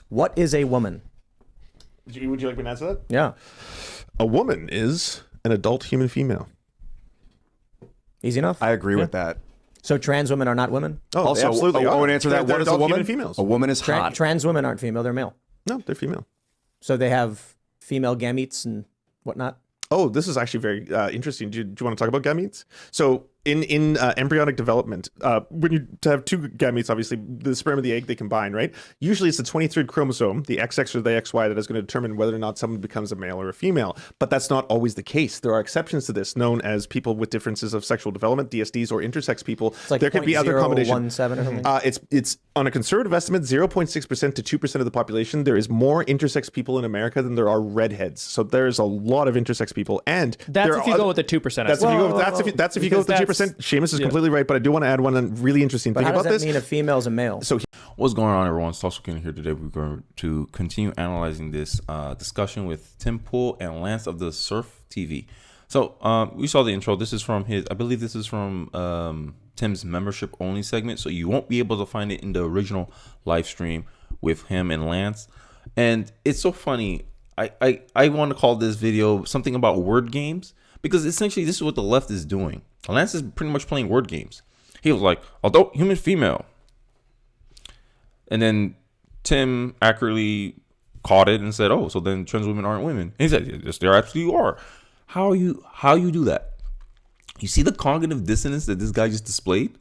What is a woman? Would you like me to answer that? Yeah. A woman is an adult human female. Easy enough. I agree with that. So trans women are not women? Oh, Also, they absolutely I are. would answer that. They're What is a adult woman? human females. A woman is hot. Trans women aren't female, they're male. No, they're female. So they have female gametes and whatnot? Oh, this is actually very interesting. Do you want to talk about gametes? So in embryonic development, when you have two gametes, obviously the sperm and the egg, they combine, right? Usually it's the 23rd chromosome, the XX or the XY, that is going to determine whether or not someone becomes a male or a female. But that's not always the case. There are exceptions to this, known as people with differences of sexual development, DSDs, or intersex people. It's like there could be other combinations. 0.017 or something? It's on a conservative estimate, 0.6% to 2% of the population. There is more intersex people in America than there are redheads. So there's a lot of intersex people, and that's if you go with the 2%. That's if you go with the 2%. Seamus is completely right, but I do want to add one really interesting thing about this. How does that mean a female is a male? So what's going on, everyone? It's also here today. We're going to continue analyzing this discussion with Tim Pool and Lance of the Serf TV. So we saw the intro. This is from I believe this is from Tim's membership only segment. So you won't be able to find it in the original live stream with him and Lance. And it's so funny. I want to call this video something about word games, because essentially this is what the left is doing. Lance is pretty much playing word games. He was like, adult human female. And then Tim accurately caught it and said, oh, so then trans women aren't women. And he said, yes, they absolutely are. How you do that? You see the cognitive dissonance that this guy just displayed?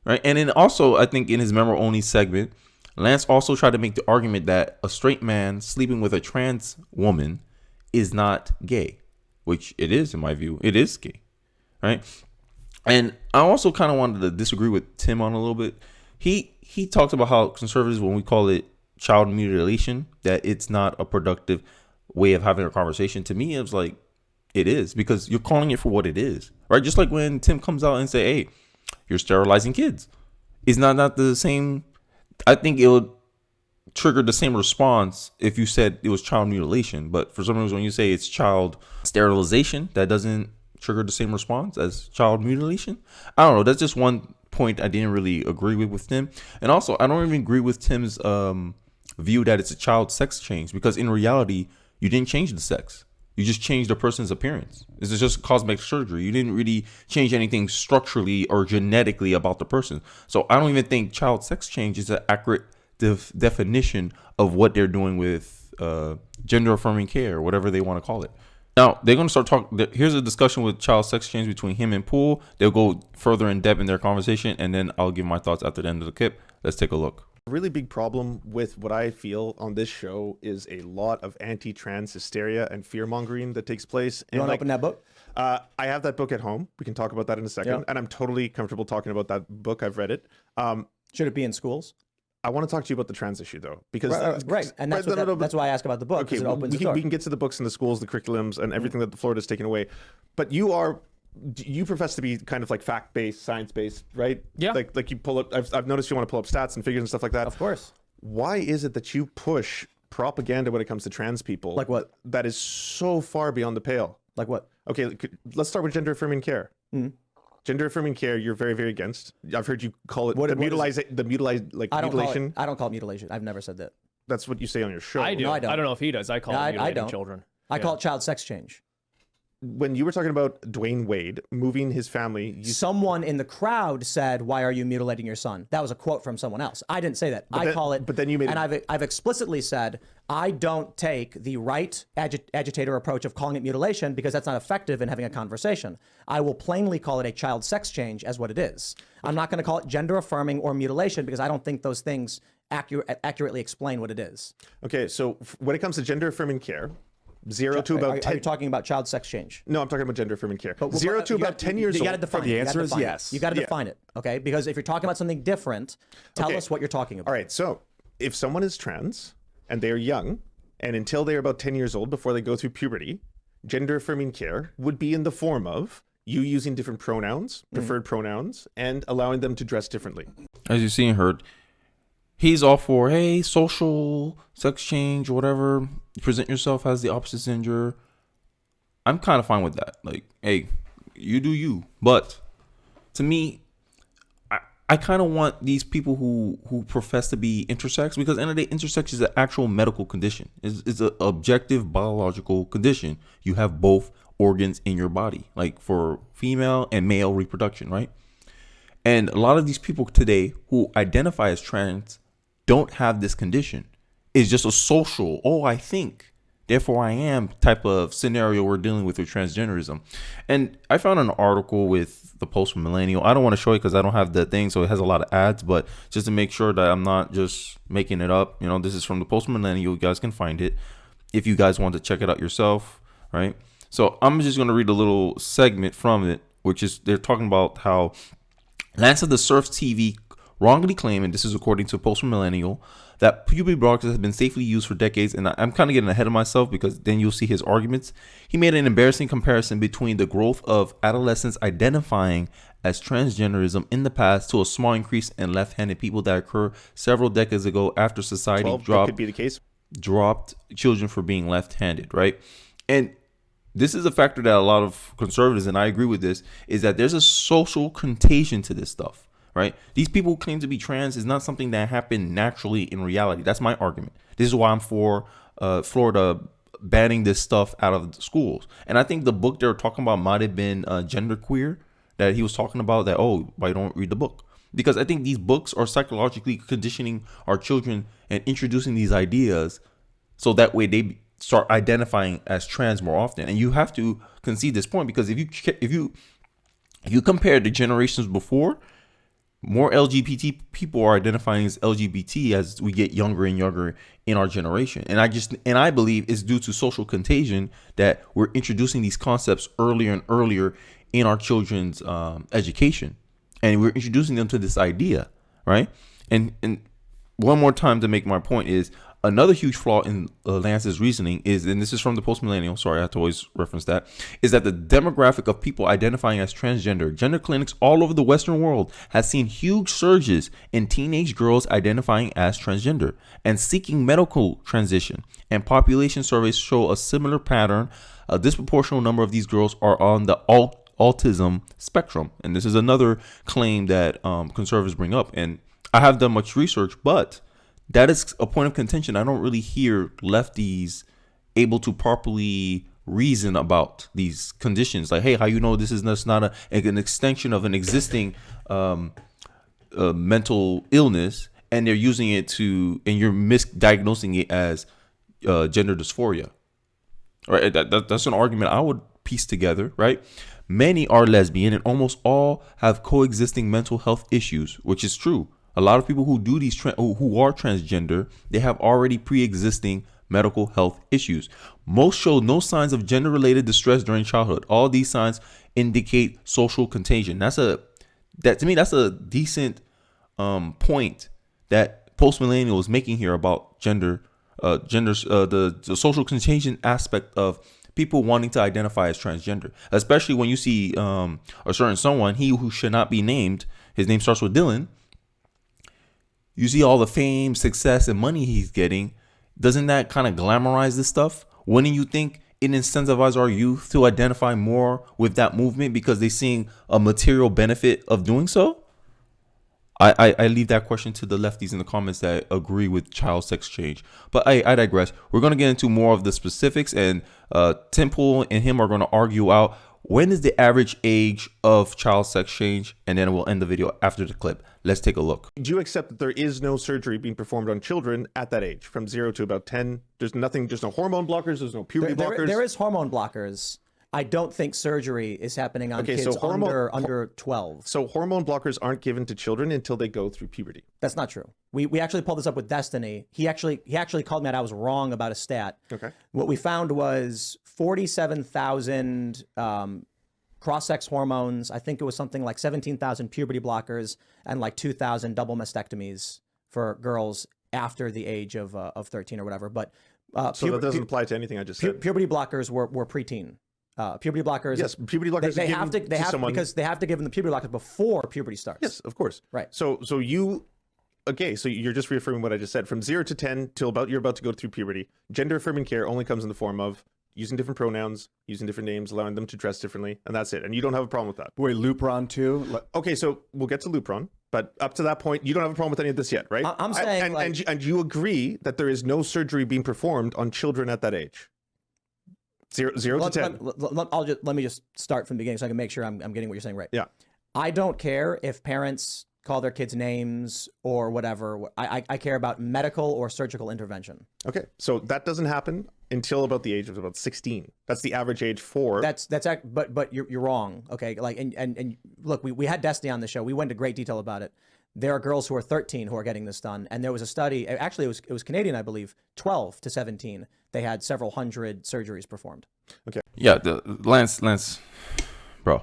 Right? And then also, I think in his member only segment, Lance also tried to make the argument that a straight man sleeping with a trans woman is not gay, which it is, in my view. It is gay, right? And I also kind of wanted to disagree with Tim on a little bit. He talks about how conservatives, when we call it child mutilation, that it's not a productive way of having a conversation. To me, it was like, it is, because you're calling it for what it is, right? Just like when Tim comes out and say, hey, you're sterilizing kids. It's not the same. I think it would trigger the same response if you said it was child mutilation. But for some reason, when you say it's child sterilization, that doesn't trigger the same response as child mutilation. I don't know. That's just one point I didn't really agree with Tim. And also, I don't even agree with Tim's view that it's a child sex change, because in reality, you didn't change the sex. You just changed the person's appearance. This is just cosmetic surgery. You didn't really change anything structurally or genetically about the person. So I don't even think child sex change is an accurate definition of what they're doing with gender affirming care, or whatever they want to call it. Now, they're going to start talking. Here's a discussion with child sex change between him and Poole. They'll go further in depth in their conversation, and then I'll give my thoughts after the end of the clip. Let's take a look. A really big problem with what I feel on this show is a lot of anti-trans hysteria and fear-mongering that takes place. You want to open that book? I have that book at home. We can talk about that in a second. Yeah. And I'm totally comfortable talking about that book. I've read it. Should it be in schools? I want to talk to you about the trans issue, though, because right. And that's that's why I ask about the book. Okay, it opens the door. We can get to the books and the schools, the curriculums, and everything that Florida's taken away. But you profess to be kind of like fact-based, science-based, right? Yeah. Like you pull up. I've noticed you want to pull up stats and figures and stuff like that. Of course. Why is it that you push propaganda when it comes to trans people? Like what? That is so far beyond the pale. Like what? Okay, let's start with gender affirming care. Mm-hmm. Gender affirming care, you're very, very against. I've heard you call it mutilation. I don't call it mutilation. I've never said that. That's what you say on your show. I do. No, I don't. I don't know if he does. I call it mutilating children. I call it child sex change. When you were talking about Dwayne Wade moving his family, someone in the crowd said, "Why are you mutilating your son?" That was a quote from someone else. I didn't say that. Call it. But then you made. And I've explicitly said I don't take the right agitator approach of calling it mutilation, because that's not effective in having a conversation. I will plainly call it a child sex change as what it is. I'm not going to call it gender affirming or mutilation, because I don't think those things accurately explain what it is. Okay, so when it comes to gender affirming care, 0 to about 10. Are you talking about child sex change? No, I'm talking about gender affirming care. 0 to about 10 years old. You got to define it. The answer is yes. You got to define it, okay? Because if you're talking about something different, tell us what you're talking about. All right, so if someone is trans and they're young, and until they're about 10 years old, before they go through puberty, gender affirming care would be in the form of you using different pronouns, preferred pronouns, and allowing them to dress differently. As you see and heard, he's all for, hey, social sex change or whatever. You present yourself as the opposite gender. I'm kind of fine with that. Like, hey, you do you. But to me, I kind of want these people who profess to be intersex, because at the end of the day, intersex is an actual medical condition. It's an objective biological condition. You have both organs in your body, like for female and male reproduction, right? And a lot of these people today who identify as trans don't have this condition. It's just a social, oh, I think, therefore I am type of scenario we're dealing with transgenderism. And I found an article with the Post Millennial. I don't want to show it because I don't have the thing, so it has a lot of ads, but just to make sure that I'm not just making it up, you know, this is from the Post Millennial. You guys can find it if you guys want to check it out yourself, right? So I'm just going to read a little segment from it, which is they're talking about how Lance of the Serf TV wrongly claimed, and this is according to Post Millennial, that puberty blockers have been safely used for decades. And I'm kind of getting ahead of myself because then you'll see his arguments. He made an embarrassing comparison between the growth of adolescents identifying as transgenderism in the past to a small increase in left-handed people that occurred several decades ago after society dropped children for being left-handed, right? And this is a factor that a lot of conservatives, and I agree with this, is that there's a social contagion to this stuff, right? These people who claim to be trans is not something that happened naturally in reality. That's my argument. This is why I'm for Florida banning this stuff out of the schools. And I think the book they were talking about might have been Genderqueer, that he was talking about, that, oh, why don't read the book? Because I think these books are psychologically conditioning our children and introducing these ideas so that way they start identifying as trans more often. And you have to concede this point, because if you compare the generations before, more LGBT people are identifying as LGBT as we get younger and younger in our generation. And I believe it's due to social contagion that we're introducing these concepts earlier and earlier in our children's education, and we're introducing them to this idea, right? And one more time to make my point is, another huge flaw in Lance's reasoning is, and this is from the Post Millennial, sorry, I have to always reference that, is that the demographic of people identifying as transgender, gender clinics all over the Western world has seen huge surges in teenage girls identifying as transgender and seeking medical transition. And population surveys show a similar pattern. A disproportionate number of these girls are on the autism spectrum. And this is another claim that conservatives bring up. And I have done much research, but that is a point of contention. I don't really hear lefties able to properly reason about these conditions. Like, hey, how you know this is not an extension of an existing mental illness, and they're using it to, and you're misdiagnosing it as gender dysphoria. Right? That's an argument I would piece together, right? Many are lesbian, and almost all have coexisting mental health issues, which is true. A lot of people who do these who are transgender, they have already pre-existing medical health issues. Most show no signs of gender-related distress during childhood. All these signs indicate social contagion. To me, that's a decent point that Post-Millennial is making here about the social contagion aspect of people wanting to identify as transgender, especially when you see a certain someone, he who should not be named, his name starts with Dylan. You see all the fame, success, and money he's getting. Doesn't that kind of glamorize this stuff? Wouldn't you think it incentivizes our youth to identify more with that movement because they're seeing a material benefit of doing so? I leave that question to the lefties in the comments that agree with child sex change. But I digress. We're going to get into more of the specifics, and Tim Pool and him are going to argue out when is the average age of child sex change, and then we'll end the video after the clip. Let's take a look. Do you accept that there is no surgery being performed on children at that age, from 0 to about 10? There's nothing, there's no hormone blockers, there's no puberty blockers? There is hormone blockers. I don't think surgery is happening on kids under 12. So hormone blockers aren't given to children until they go through puberty. That's not true. We actually pulled this up with Destiny. He actually called me out. I was wrong about a stat. Okay. What we found was 47,000 cross-sex hormones. I think it was something like 17,000 puberty blockers and like 2,000 double mastectomies for girls after the age of 13 or whatever. But so that doesn't apply to anything I just said. Puberty blockers were preteen. Puberty blockers. Yes, puberty blockers. They have to because they have to give them the puberty blockers before puberty starts. Yes, of course. Right. So you're just reaffirming what I just said. From 0 to 10 till you're about to go through puberty, gender affirming care only comes in the form of using different pronouns, using different names, allowing them to dress differently, and that's it. And you don't have a problem with that. Wait, Lupron too? Okay, so we'll get to Lupron. But up to that point, you don't have a problem with any of this yet, right? I'm saying, and you agree that there is no surgery being performed on children at that age. Zero to 10. Let me just start from the beginning so I can make sure I'm getting what you're saying right. Yeah. I don't care if parents call their kids names or whatever. I care about medical or surgical intervention. Okay, so that doesn't happen until about the age of about 16. That's the average age for. But you're wrong. Okay, like and look, we had Destiny on the show. We went into great detail about it. There are girls who are 13 who are getting this done, and there was a study. Actually, it was Canadian, I believe. 12 to 17, they had several hundred surgeries performed. Okay. Yeah, the Lance, bro.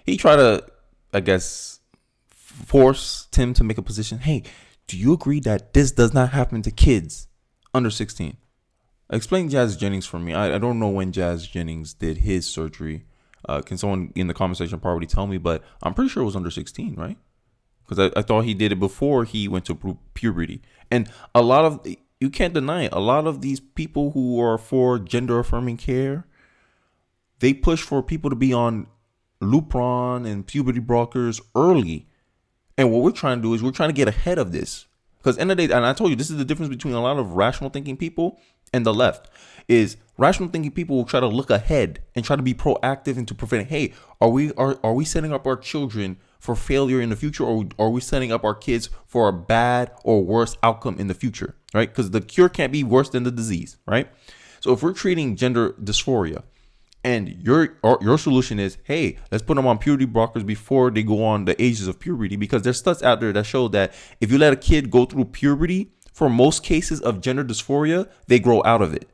He tried to, I guess, force Tim to make a position. Hey, do you agree that this does not happen to kids under 16? Explain Jazz Jennings for me. I don't know when Jazz Jennings did his surgery. Can someone in the comment section probably tell me? But I'm pretty sure it was under 16, right? Because I thought he did it before he went to puberty. And you can't deny it, a lot of these people who are for gender affirming care, they push for people to be on Lupron and puberty blockers early. And what we're trying to do is we're trying to get ahead of this. Because end of the day, and I told you, this is the difference between a lot of rational thinking people and the left, is rational thinking people will try to look ahead and try to be proactive into preventing, hey, are we setting up our children for failure in the future, or are we setting up our kids for a bad or worse outcome in the future, right? Because the cure can't be worse than the disease, right? So if we're treating gender dysphoria, and your solution is, hey, let's put them on puberty blockers before they go on the ages of puberty, because there's studies out there that show that if you let a kid go through puberty, for most cases of gender dysphoria, they grow out of it.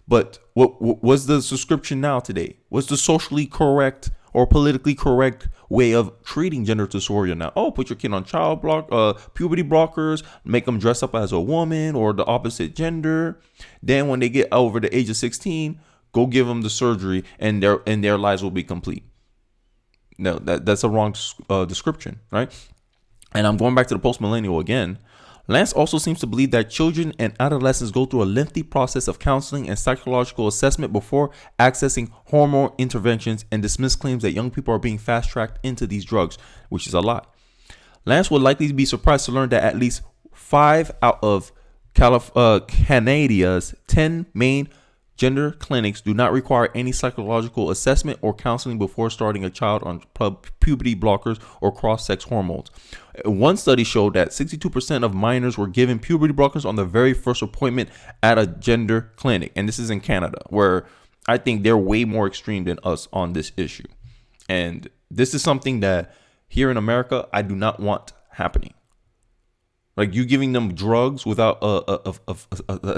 But what's the prescription now today? What's the socially correct or politically correct way of treating gender dysphoria now? Oh, put your kid on puberty blockers, make them dress up as a woman or the opposite gender. Then when they get over the age of 16, go give them the surgery, and their lives will be complete. No, that's a wrong description, right? And I'm going back to the post-millennial again. Lance also seems to believe that children and adolescents go through a lengthy process of counseling and psychological assessment before accessing hormone interventions, and dismiss claims that young people are being fast-tracked into these drugs, which is a lot. Lance would likely be surprised to learn that at least 5 out of Canada's 10 main gender clinics do not require any psychological assessment or counseling before starting a child on puberty blockers or cross-sex hormones. One study showed that 62% of minors were given puberty blockers on the very first appointment at a gender clinic. And this is in Canada, where I think they're way more extreme than us on this issue. And this is something that here in America, I do not want happening. Like, you giving them drugs without an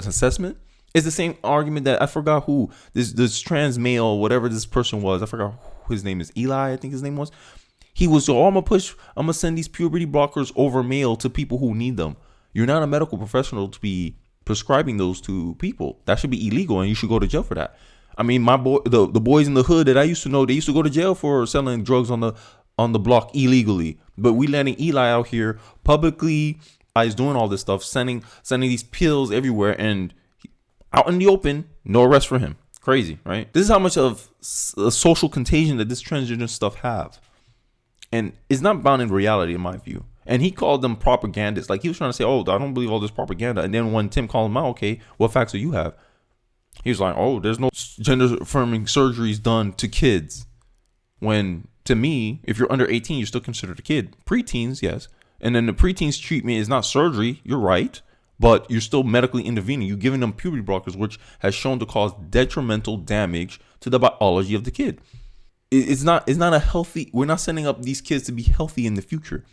assessment. It's the same argument that I forgot who this trans male, whatever this person was. I forgot who his name is. Eli, I think his name was. He was, so I'm gonna send these puberty blockers over mail to people who need them. You're not a medical professional to be prescribing those to people. That should be illegal, and you should go to jail for that. I mean, the boys in the hood that I used to know, they used to go to jail for selling drugs on the block illegally. But we letting Eli out here publicly, is doing all this stuff, sending these pills everywhere, and out in the open, no arrest for him. Crazy, right? This is how much of a social contagion that this transgender stuff have. And it's not bound in reality, in my view. And he called them propagandists. Like, he was trying to say, oh, I don't believe all this propaganda. And then when Tim called him out, okay, what facts do you have? He was like, oh, there's no gender affirming surgeries done to kids. When, to me, if you're under 18, you're still considered a kid. Preteens, yes. And then the preteens treatment is not surgery. You're right. But you're still medically intervening. You're giving them puberty blockers, which has shown to cause detrimental damage to the biology of the kid. It's not a healthy. We're not setting up these kids to be healthy in the future.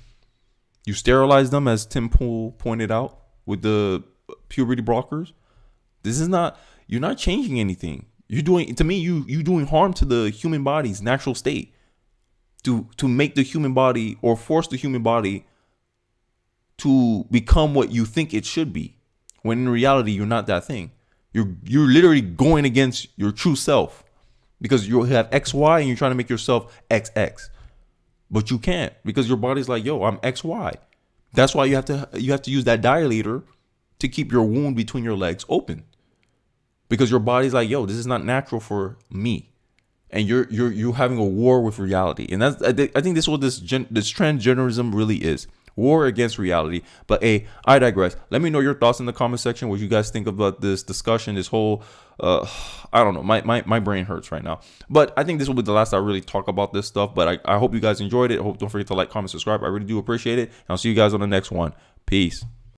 You sterilize them, as Tim Pool pointed out, with the puberty blockers. This is not. You're not changing anything. You're doing, to me, you doing harm to the human body's natural state. To make the human body, or force the human body to become what you think it should be, when in reality you're not that thing. You're literally going against your true self, because you have XY and you're trying to make yourself XX, but you can't, because your body's like, yo, I'm XY. That's why you have to use that dilator to keep your wound between your legs open, because your body's like, yo, this is not natural for me. and you're having a war with reality. And that's I think this is what this transgenderism really is. War against reality. But I digress. Let me know your thoughts in the comment section. What you guys think about this discussion, this whole I don't know. My brain hurts right now. But I think this will be the last I really talk about this stuff. But I hope you guys enjoyed it. Don't forget to like, comment, subscribe. I really do appreciate it. And I'll see you guys on the next one. Peace.